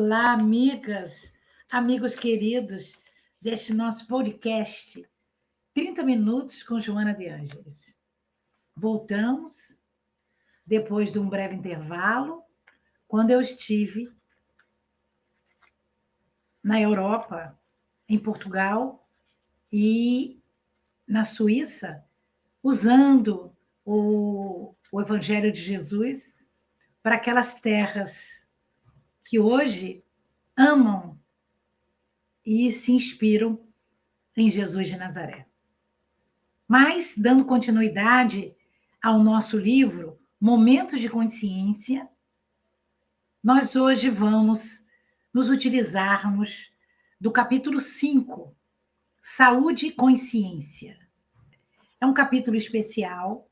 Olá, amigas, amigos queridos deste nosso podcast 30 Minutos com Joana de Ângeles. Voltamos depois de um breve intervalo, quando eu estive na Europa, em Portugal e na Suíça, usando o Evangelho de Jesus para aquelas terras que hoje amam e se inspiram em Jesus de Nazaré. Mas, dando continuidade ao nosso livro Momentos de Consciência, nós hoje vamos nos utilizarmos do capítulo 5, Saúde e Consciência. É um capítulo especial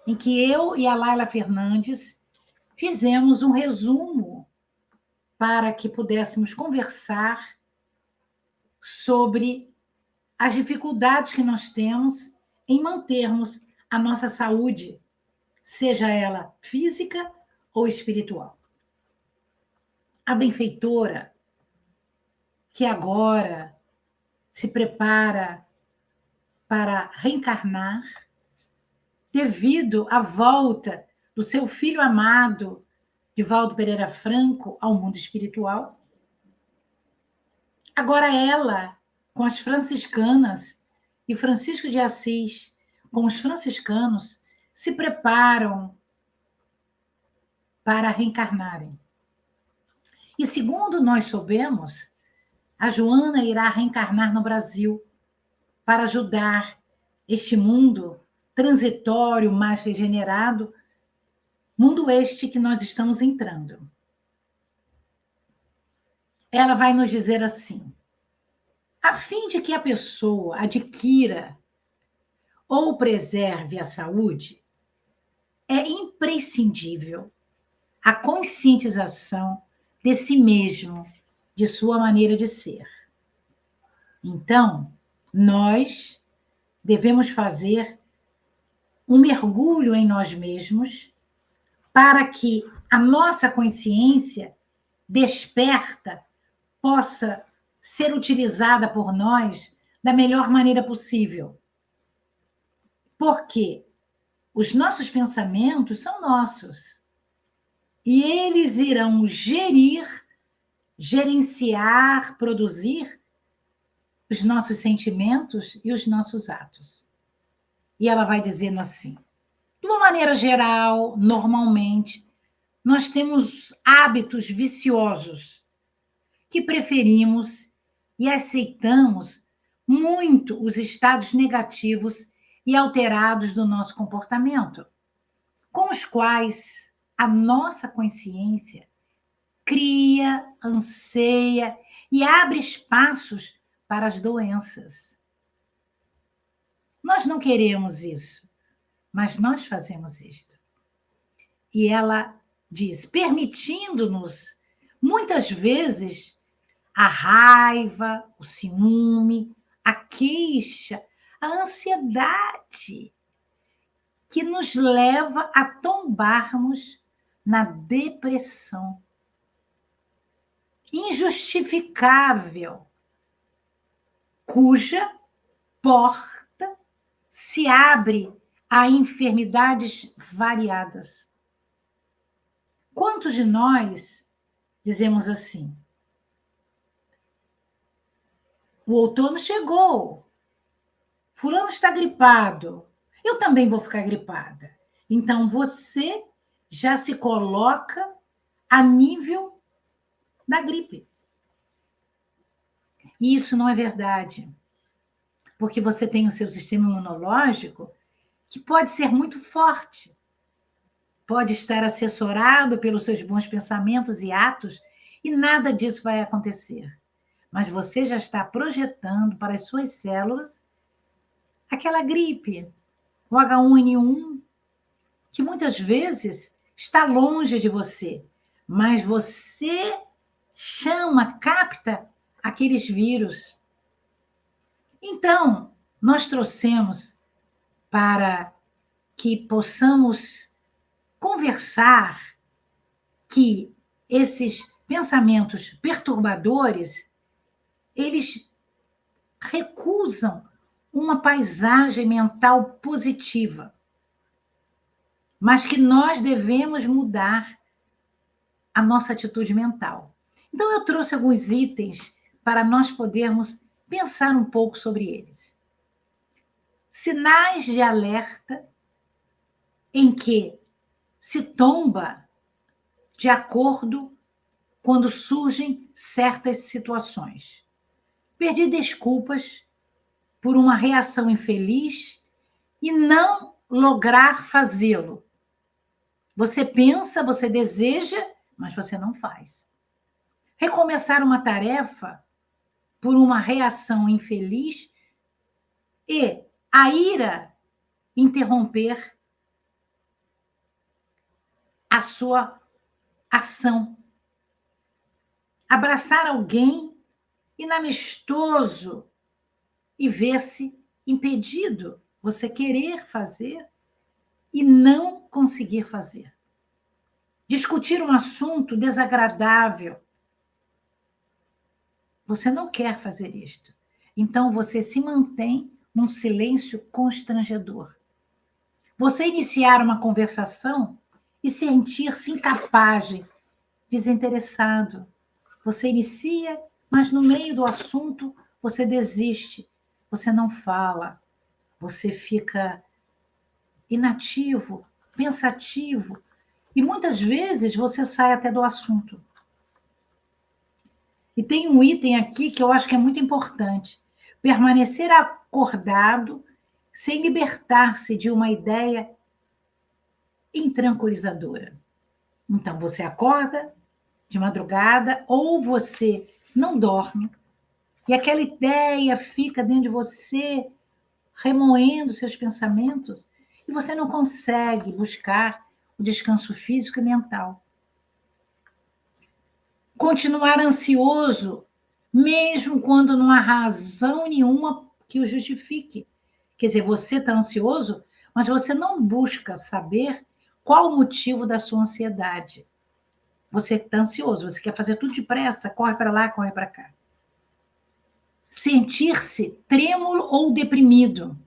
em que eu e a Laila Fernandes fizemos um resumo para que pudéssemos conversar sobre as dificuldades que nós temos em mantermos a nossa saúde, seja ela física ou espiritual. A benfeitora, que agora se prepara para reencarnar, devido à volta do seu filho amado, Divaldo Pereira Franco, ao mundo espiritual, agora ela, com as franciscanas, e Francisco de Assis, com os franciscanos, se preparam para reencarnarem. E segundo nós soubemos, a Joana irá reencarnar no Brasil para ajudar este mundo transitório, mais regenerado, mundo este que nós estamos entrando. Ela vai nos dizer assim: a fim de que a pessoa adquira ou preserve a saúde, é imprescindível a conscientização de si mesmo, de sua maneira de ser. Então, nós devemos fazer um mergulho em nós mesmos para que a nossa consciência desperta possa ser utilizada por nós da melhor maneira possível. Porque os nossos pensamentos são nossos. E eles irão gerenciar, produzir os nossos sentimentos e os nossos atos. E ela vai dizendo assim: de uma maneira geral, normalmente, nós temos hábitos viciosos que preferimos e aceitamos muito os estados negativos e alterados do nosso comportamento, com os quais a nossa consciência cria, anseia e abre espaços para as doenças. Nós não queremos isso, mas nós fazemos isto. E ela diz, permitindo-nos, muitas vezes, a raiva, o ciúme, a queixa, a ansiedade, que nos leva a tombarmos na depressão injustificável, cuja porta se abre a enfermidades variadas. Quantos de nós dizemos assim: o outono chegou, fulano está gripado, eu também vou ficar gripada. Então você já se coloca a nível da gripe. E isso não é verdade, porque você tem o seu sistema imunológico que pode ser muito forte, pode estar assessorado pelos seus bons pensamentos e atos, e nada disso vai acontecer. Mas você já está projetando para as suas células aquela gripe, o H1N1, que muitas vezes está longe de você, mas você chama, capta aqueles vírus. Então, nós trouxemos para que possamos conversar que esses pensamentos perturbadores, eles recusam uma paisagem mental positiva, mas que nós devemos mudar a nossa atitude mental. Então, eu trouxe alguns itens para nós podermos pensar um pouco sobre eles. Sinais de alerta em que se tomba de acordo quando surgem certas situações. Pedir desculpas por uma reação infeliz e não lograr fazê-lo. Você pensa, você deseja, mas você não faz. Recomeçar uma tarefa por uma reação infeliz e a ira interromper a sua ação. Abraçar alguém inamistoso e ver-se impedido, você querer fazer e não conseguir fazer. Discutir um assunto desagradável. Você não quer fazer isto. Então você se mantém num silêncio constrangedor. Você iniciar uma conversação e sentir-se incapaz, desinteressado. Você inicia, mas no meio do assunto você desiste. Você não fala. Você fica inativo, pensativo. E muitas vezes você sai até do assunto. E tem um item aqui que eu acho que é muito importante. Permanecer acordado sem libertar-se de uma ideia intranquilizadora. Então, você acorda de madrugada ou você não dorme e aquela ideia fica dentro de você, remoendo seus pensamentos, e você não consegue buscar o descanso físico e mental. Continuar ansioso, mesmo quando não há razão nenhuma que o justifique. Quer dizer, você está ansioso, mas você não busca saber qual o motivo da sua ansiedade. Você está ansioso, você quer fazer tudo depressa, corre para lá, corre para cá. Sentir-se trêmulo ou deprimido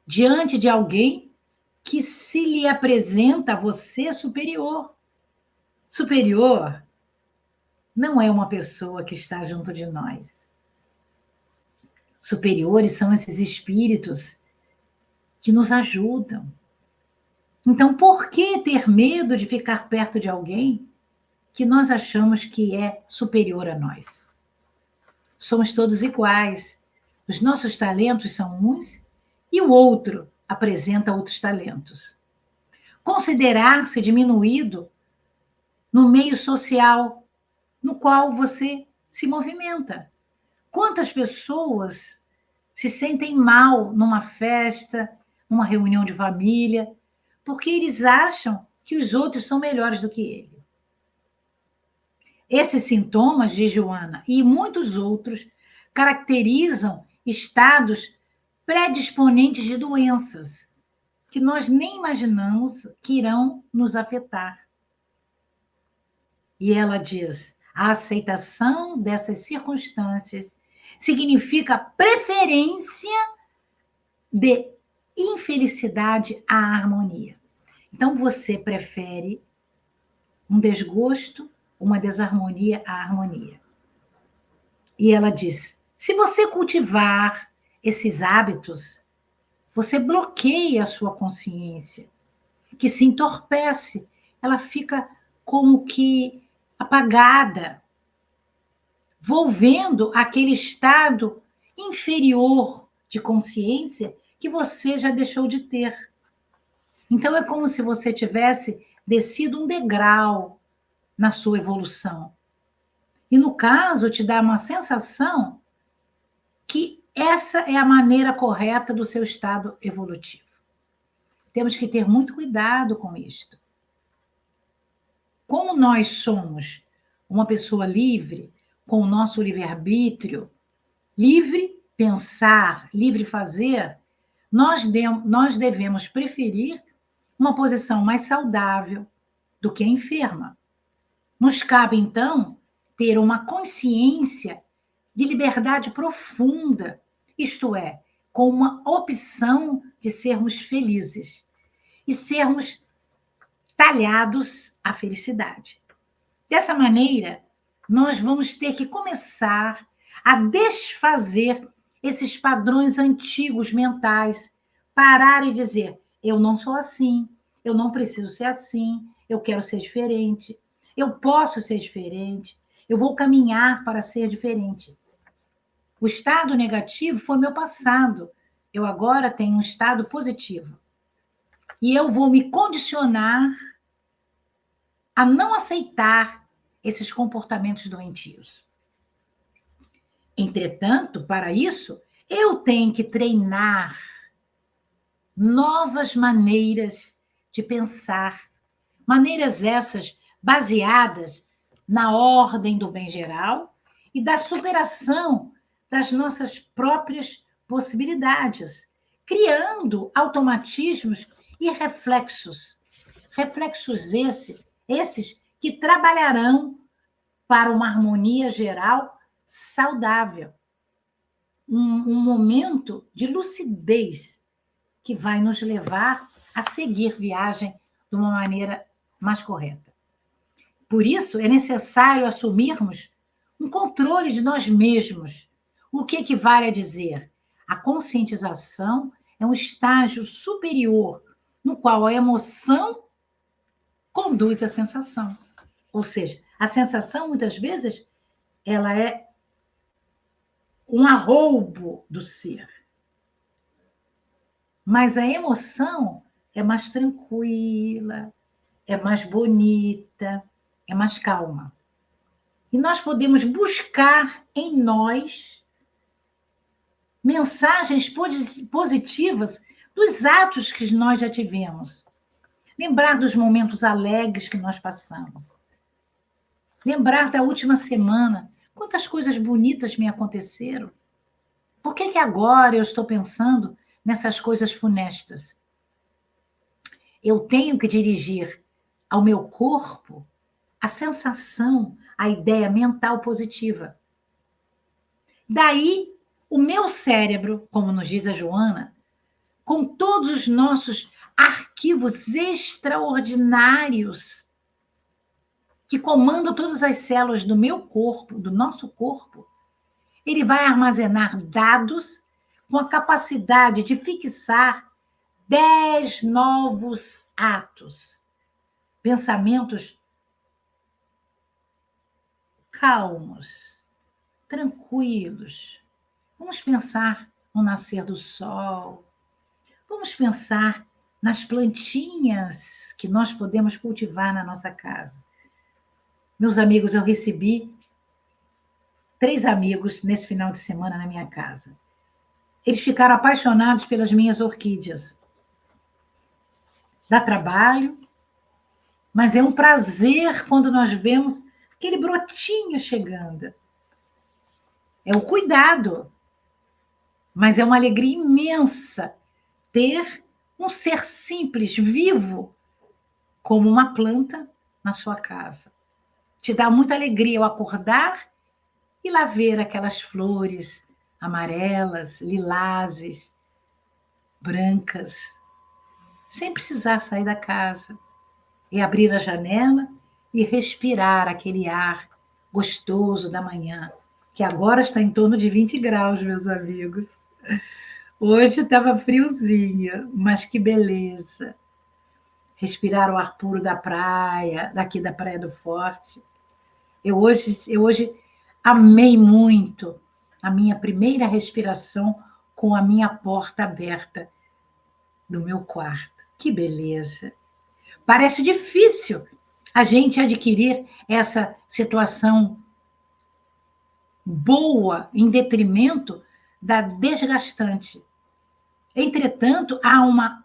diante de alguém que se lhe apresenta a você superior. Superior não é uma pessoa que está junto de nós. Superiores são esses espíritos que nos ajudam. Então, por que ter medo de ficar perto de alguém que nós achamos que é superior a nós? Somos todos iguais. Os nossos talentos são uns e o outro apresenta outros talentos. Considerar-se diminuído no meio social no qual você se movimenta. Quantas pessoas se sentem mal numa festa, numa reunião de família, porque eles acham que os outros são melhores do que ele. Esses sintomas, diz Joana, e muitos outros, caracterizam estados predisponentes de doenças que nós nem imaginamos que irão nos afetar. E ela diz: a aceitação dessas circunstâncias significa preferência de infelicidade à harmonia. Então, você prefere um desgosto, uma desarmonia à harmonia. E ela diz: se você cultivar esses hábitos, você bloqueia a sua consciência, que se entorpece, ela fica como que apagada, volvendo aquele estado inferior de consciência que você já deixou de ter. Então, é como se você tivesse descido um degrau na sua evolução. E, no caso, te dá uma sensação que essa é a maneira correta do seu estado evolutivo. Temos que ter muito cuidado com isto. Como nós somos uma pessoa livre, com o nosso livre-arbítrio, livre pensar, livre fazer, nós devemos preferir uma posição mais saudável do que a enferma. Nos cabe, então, ter uma consciência de liberdade profunda, isto é, com uma opção de sermos felizes e sermos talhados à felicidade. Dessa maneira, nós vamos ter que começar a desfazer esses padrões antigos mentais, parar e dizer: eu não sou assim, eu não preciso ser assim, eu quero ser diferente, eu posso ser diferente, eu vou caminhar para ser diferente. O estado negativo foi meu passado, eu agora tenho um estado positivo. E eu vou me condicionar a não aceitar esses comportamentos doentios. Entretanto, para isso, eu tenho que treinar novas maneiras de pensar, maneiras essas baseadas na ordem do bem geral e da superação das nossas próprias possibilidades, criando automatismos e reflexos. Reflexos esses que trabalharão para uma harmonia geral saudável. Um momento de lucidez que vai nos levar a seguir viagem de uma maneira mais correta. Por isso, é necessário assumirmos um controle de nós mesmos. O que equivale a dizer? A conscientização é um estágio superior no qual a emoção conduz à sensação. Ou seja, a sensação, muitas vezes, ela é um arroubo do ser. Mas a emoção é mais tranquila, é mais bonita, é mais calma. E nós podemos buscar em nós mensagens positivas dos atos que nós já tivemos. Lembrar dos momentos alegres que nós passamos. Lembrar da última semana. Quantas coisas bonitas me aconteceram. Por que agora eu estou pensando nessas coisas funestas? Eu tenho que dirigir ao meu corpo a sensação, a ideia mental positiva. Daí, o meu cérebro, como nos diz a Joana, com todos os nossos arquivos extraordinários que comandam todas as células do meu corpo, do nosso corpo, ele vai armazenar dados com a capacidade de fixar 10 novos atos, pensamentos calmos, tranquilos. Vamos pensar no nascer do sol. Vamos pensar nas plantinhas que nós podemos cultivar na nossa casa. Meus amigos, eu recebi 3 amigos nesse final de semana na minha casa. Eles ficaram apaixonados pelas minhas orquídeas. Dá trabalho, mas é um prazer quando nós vemos aquele brotinho chegando. É o cuidado, mas é uma alegria imensa ter um ser simples, vivo, como uma planta na sua casa. Te dá muita alegria ao acordar e lá ver aquelas flores amarelas, lilazes, brancas, sem precisar sair da casa. E abrir a janela e respirar aquele ar gostoso da manhã, que agora está em torno de 20 graus, meus amigos. Hoje estava friozinho, mas que beleza. Respirar o ar puro da praia, daqui da Praia do Forte. Eu hoje amei muito a minha primeira respiração com a minha porta aberta do meu quarto. Que beleza! Parece difícil a gente adquirir essa situação boa em detrimento da desgastante. Entretanto, há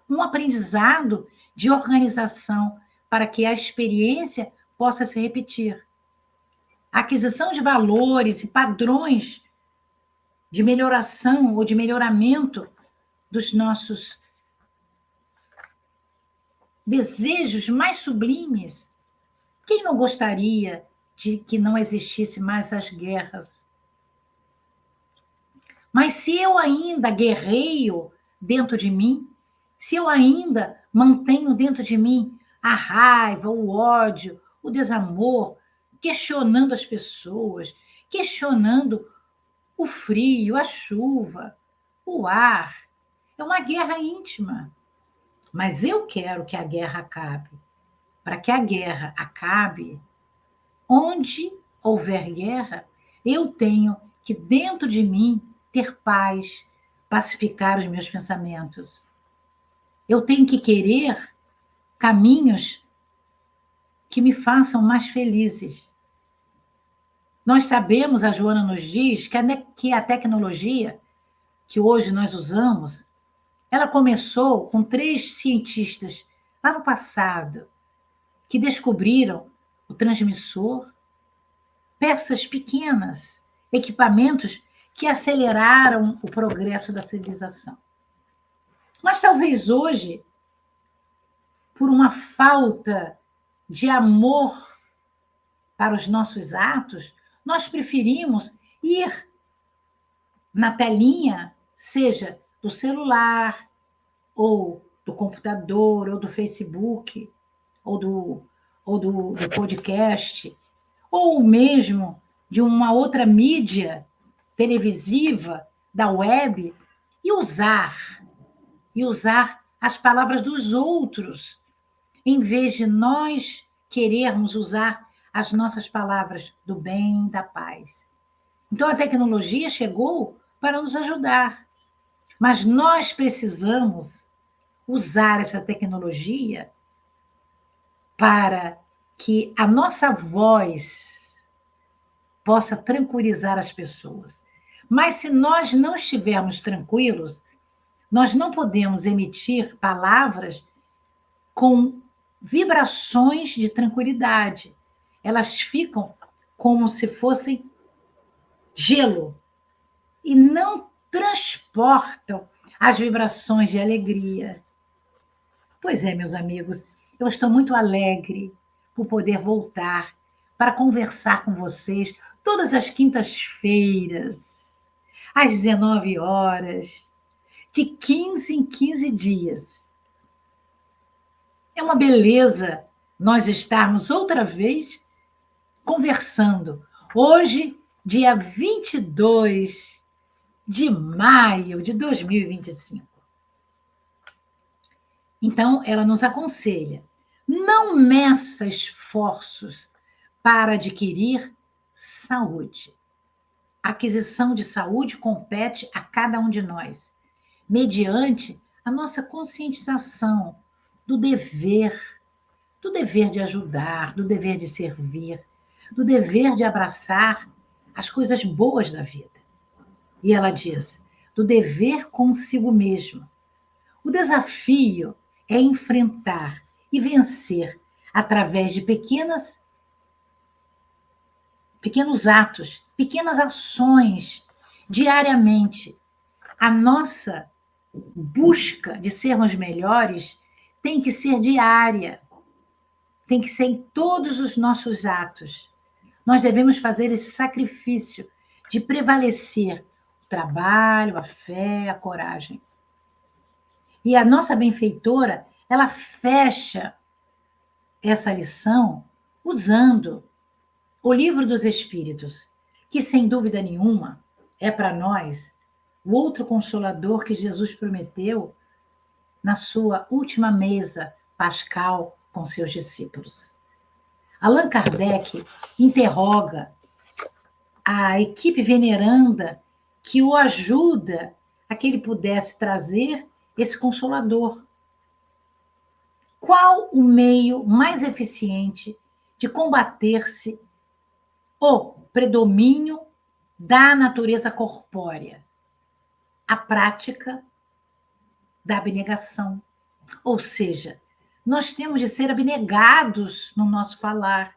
um aprendizado de organização para que a experiência possa se repetir. A aquisição de valores e padrões de melhoração ou de melhoramento dos nossos desejos mais sublimes Quem não gostaria de que não existisse mais as guerras? Mas se eu ainda guerreio dentro de mim, se eu ainda mantenho dentro de mim a raiva, o ódio, o desamor, questionando as pessoas, questionando o frio, a chuva, o ar, é uma guerra íntima. Mas eu quero que a guerra acabe. Para que a guerra acabe, onde houver guerra, eu tenho que, dentro de mim, ter paz, pacificar os meus pensamentos. Eu tenho que querer caminhos que me façam mais felizes. Nós sabemos, a Joana nos diz, que a tecnologia que hoje nós usamos, ela começou com 3 cientistas lá no passado, que descobriram o transmissor, peças pequenas, equipamentos que aceleraram o progresso da civilização. Mas talvez hoje, por uma falta de amor para os nossos atos, nós preferimos ir na telinha, seja do celular, ou do computador, ou do Facebook, ou do podcast, ou mesmo de uma outra mídia televisiva, da web, e usar as palavras dos outros, em vez de nós querermos usar as nossas palavras do bem, da paz. Então a tecnologia chegou para nos ajudar, mas nós precisamos usar essa tecnologia para que a nossa voz possa tranquilizar as pessoas. Mas se nós não estivermos tranquilos, nós não podemos emitir palavras com vibrações de tranquilidade. Elas ficam como se fossem gelo e não transportam as vibrações de alegria. Pois é, meus amigos, eu estou muito alegre por poder voltar para conversar com vocês todas as quintas-feiras, às 19 horas, de 15 em 15 dias. É uma beleza nós estarmos outra vez conversando. Hoje, dia 22 de maio de 2025. Então, ela nos aconselha: não meça esforços para adquirir saúde. A aquisição de saúde compete a cada um de nós, mediante a nossa conscientização do dever de ajudar, do dever de servir, do dever de abraçar as coisas boas da vida. E ela diz, do dever consigo mesma. O desafio é enfrentar e vencer através de pequenos atos, pequenas ações diariamente. A nossa busca de sermos melhores tem que ser diária, tem que ser em todos os nossos atos. Nós devemos fazer esse sacrifício de prevalecer o trabalho, a fé, a coragem. E a nossa benfeitora, ela fecha essa lição usando o Livro dos Espíritos, que sem dúvida nenhuma é para nós o outro consolador que Jesus prometeu na sua última mesa pascal com seus discípulos. Allan Kardec interroga a equipe veneranda que o ajuda a que ele pudesse trazer esse consolador. Qual o meio mais eficiente de combater-se o predomínio da natureza corpórea? A prática da abnegação. Ou seja, nós temos de ser abnegados no nosso falar,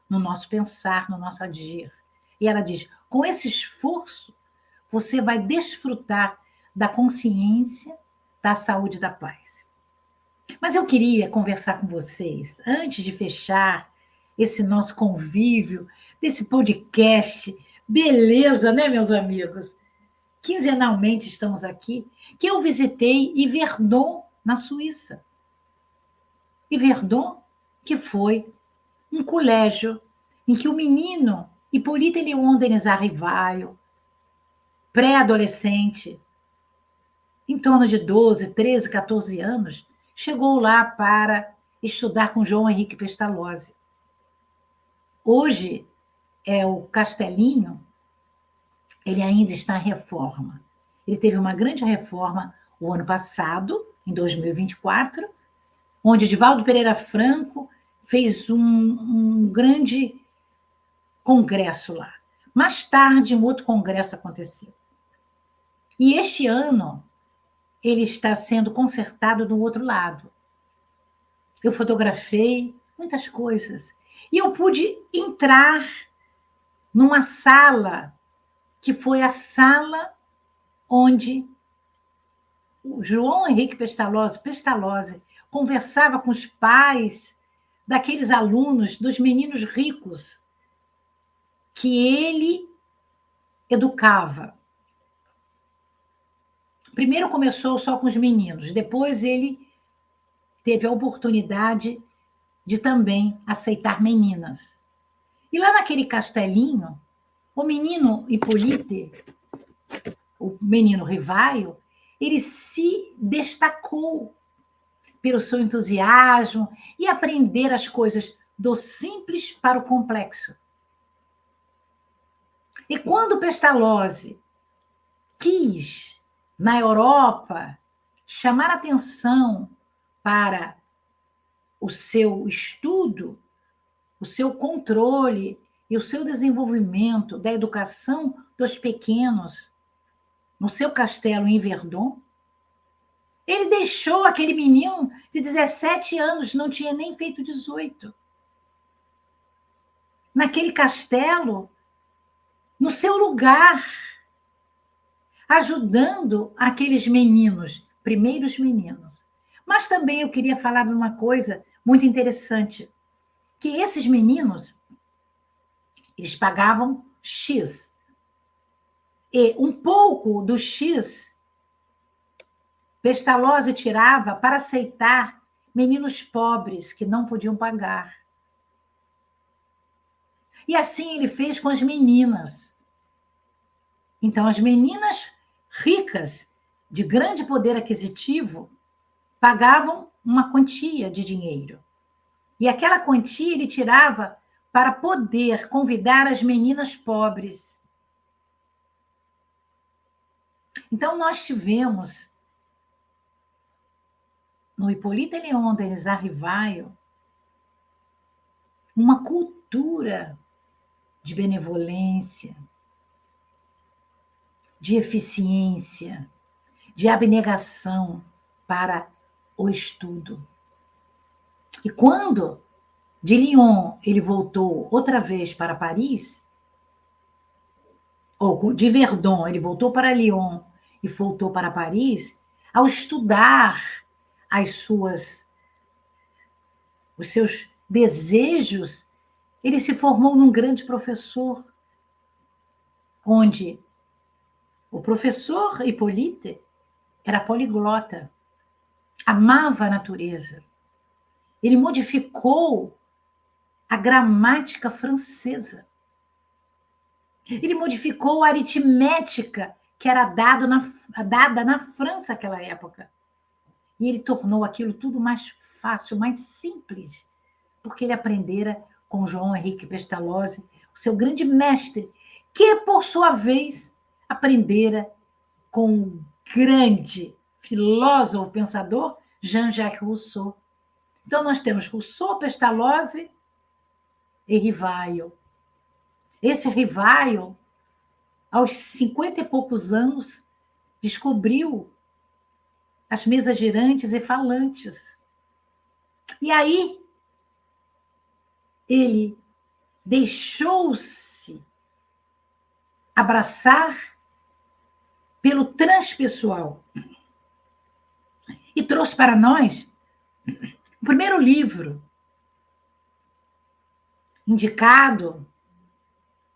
no nosso pensar, no nosso agir. E ela diz, com esse esforço, você vai desfrutar da consciência, da saúde e da paz. Mas eu queria conversar com vocês, antes de fechar esse nosso convívio, desse podcast. Beleza, né, meus amigos? Quinzenalmente estamos aqui, que eu visitei Yverdon, na Suíça. Yverdon, que foi um colégio em que o menino Hippolyte Léon Denis Rivaio, pré-adolescente, em torno de 12, 13, 14 anos, chegou lá para estudar com João Henrique Pestalozzi. Hoje, o Castelinho, ele ainda está em reforma. Ele teve uma grande reforma o ano passado, em 2024, onde Divaldo Pereira Franco fez um grande congresso lá. Mais tarde, um outro congresso aconteceu. E este ano, ele está sendo consertado do outro lado. Eu fotografei muitas coisas. E eu pude entrar numa sala, que foi a sala onde o João Henrique Pestalozzi conversava com os pais daqueles alunos, dos meninos ricos, que ele educava. Primeiro começou só com os meninos, depois ele teve a oportunidade de também aceitar meninas. E lá naquele castelinho, o menino Hippolyte, o menino Rivaio, ele se destacou pelo seu entusiasmo e aprender as coisas do simples para o complexo. E quando Pestalozzi quis, na Europa, chamar atenção para o seu estudo, o seu controle e o seu desenvolvimento da educação dos pequenos no seu castelo em Yverdon, ele deixou aquele menino de 17 anos, não tinha nem feito 18, naquele castelo, no seu lugar, ajudando aqueles meninos, primeiros meninos. Mas também eu queria falar de uma coisa muito interessante, que esses meninos, eles pagavam X. E um pouco do X, Pestalozzi tirava para aceitar meninos pobres que não podiam pagar. E assim ele fez com as meninas. Então, as meninas ricas, de grande poder aquisitivo, pagavam uma quantia de dinheiro. E aquela quantia ele tirava para poder convidar as meninas pobres. Então, nós tivemos, no Hippolyte Léon Denis Rivaio, uma cultura de benevolência, de eficiência, de abnegação para o estudo. E quando de Lyon ele voltou outra vez para Paris, ou de Verdun ele voltou para Lyon e voltou para Paris, ao estudar os seus desejos, ele se formou num grande professor, onde o professor Hippolyte era poliglota, amava a natureza. Ele modificou a gramática francesa. Ele modificou a aritmética que era dada na França naquela época. E ele tornou aquilo tudo mais fácil, mais simples, porque ele aprendera com João Henrique Pestalozzi, o seu grande mestre, que, por sua vez, aprendera com o grande filósofo, pensador, Jean-Jacques Rousseau. Então, nós temos Rousseau, Pestalozzi e Rivaio. Esse Rivaio, aos 50 e poucos anos, descobriu as mesas girantes e falantes. E aí, ele deixou-se abraçar pelo transpessoal e trouxe para nós o primeiro livro indicado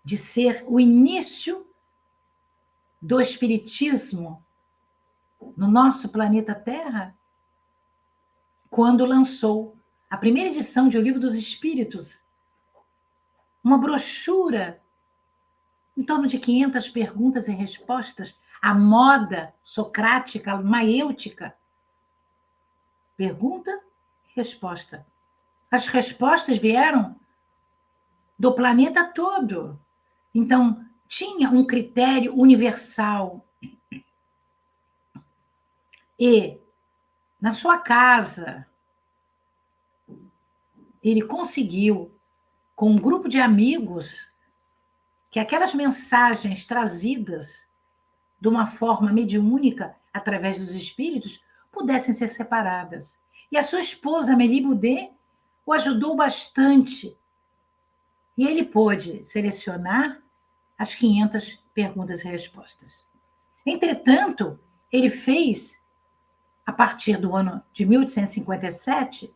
de ser o início do espiritismo no nosso planeta Terra, quando lançou a primeira edição de O Livro dos Espíritos, uma brochura em torno de 500 perguntas e respostas, a moda socrática, maêutica. Pergunta, resposta. As respostas vieram do planeta todo. Então, tinha um critério universal. E, na sua casa, ele conseguiu, com um grupo de amigos, que aquelas mensagens trazidas de uma forma mediúnica, através dos espíritos, pudessem ser separadas. E a sua esposa, Amélie Boudet, o ajudou bastante. E ele pôde selecionar as 500 perguntas e respostas. Entretanto, ele fez, a partir do ano de 1857,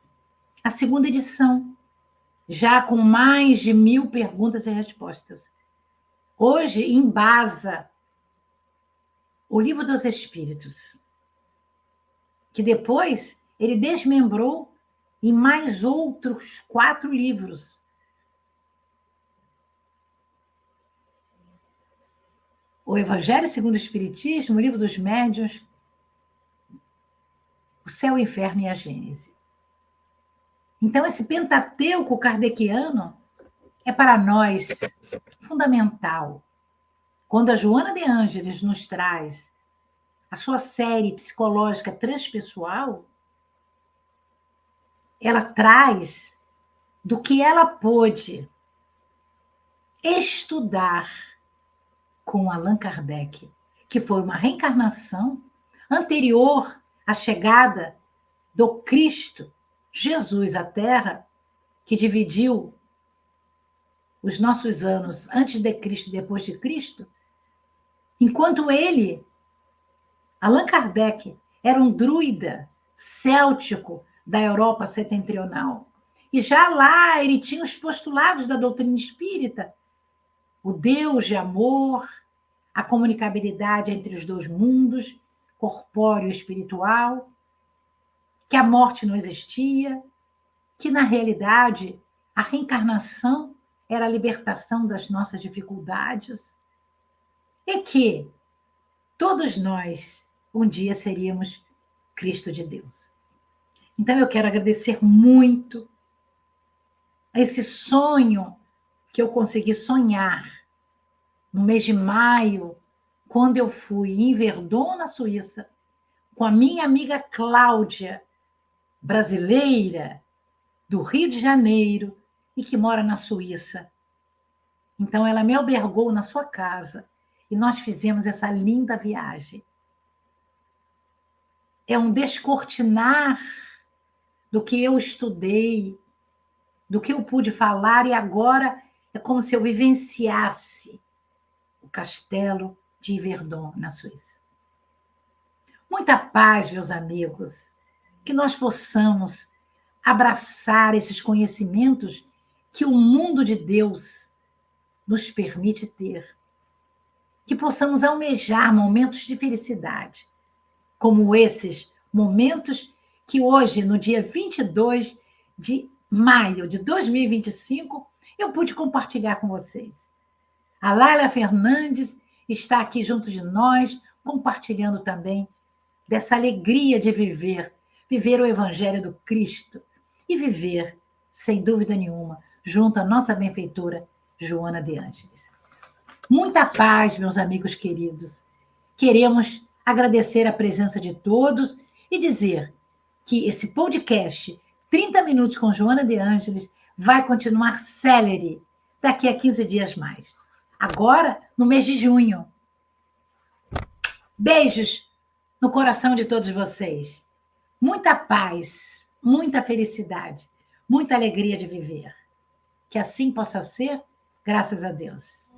a segunda edição, já com mais de 1000 perguntas e respostas. Hoje, embasa o Livro dos Espíritos, que depois ele desmembrou em mais outros 4 livros. O Evangelho segundo o Espiritismo, o Livro dos Médiuns, o Céu, o Inferno e a Gênese. Então, esse Pentateuco kardeciano é para nós fundamental. Quando a Joana de Ângeles nos traz a sua série psicológica transpessoal, ela traz do que ela pôde estudar com Allan Kardec, que foi uma reencarnação anterior à chegada do Cristo, Jesus, à Terra, que dividiu os nossos anos antes de Cristo e depois de Cristo, enquanto ele, Allan Kardec, era um druida céltico da Europa setentrional. E já lá ele tinha os postulados da doutrina espírita, o Deus de amor, a comunicabilidade entre os 2 mundos, corpóreo e espiritual, que a morte não existia, que, na realidade, a reencarnação era a libertação das nossas dificuldades e que todos nós, um dia, seríamos Cristo de Deus. Então, eu quero agradecer muito a esse sonho que eu consegui sonhar no mês de maio, quando eu fui em Verdun, na Suíça, com a minha amiga Cláudia, brasileira, do Rio de Janeiro, e que mora na Suíça. Então, ela me albergou na sua casa e nós fizemos essa linda viagem. É um descortinar do que eu estudei, do que eu pude falar, e agora é como se eu vivenciasse o castelo de Yverdon, na Suíça. Muita paz, meus amigos, que nós possamos abraçar esses conhecimentos que o mundo de Deus nos permite ter, que possamos almejar momentos de felicidade, como esses momentos que hoje, no dia 22 de maio de 2025, eu pude compartilhar com vocês. A Laila Fernandes está aqui junto de nós, compartilhando também dessa alegria de viver o Evangelho do Cristo e viver, sem dúvida nenhuma, junto à nossa benfeitora Joana de Ângeles. Muita paz, meus amigos queridos. Queremos agradecer a presença de todos e dizer que esse podcast, 30 minutos com Joana de Ângeles, vai continuar célere daqui a 15 dias mais. Agora, no mês de junho. Beijos no coração de todos vocês. Muita paz, muita felicidade, muita alegria de viver. Que assim possa ser, graças a Deus.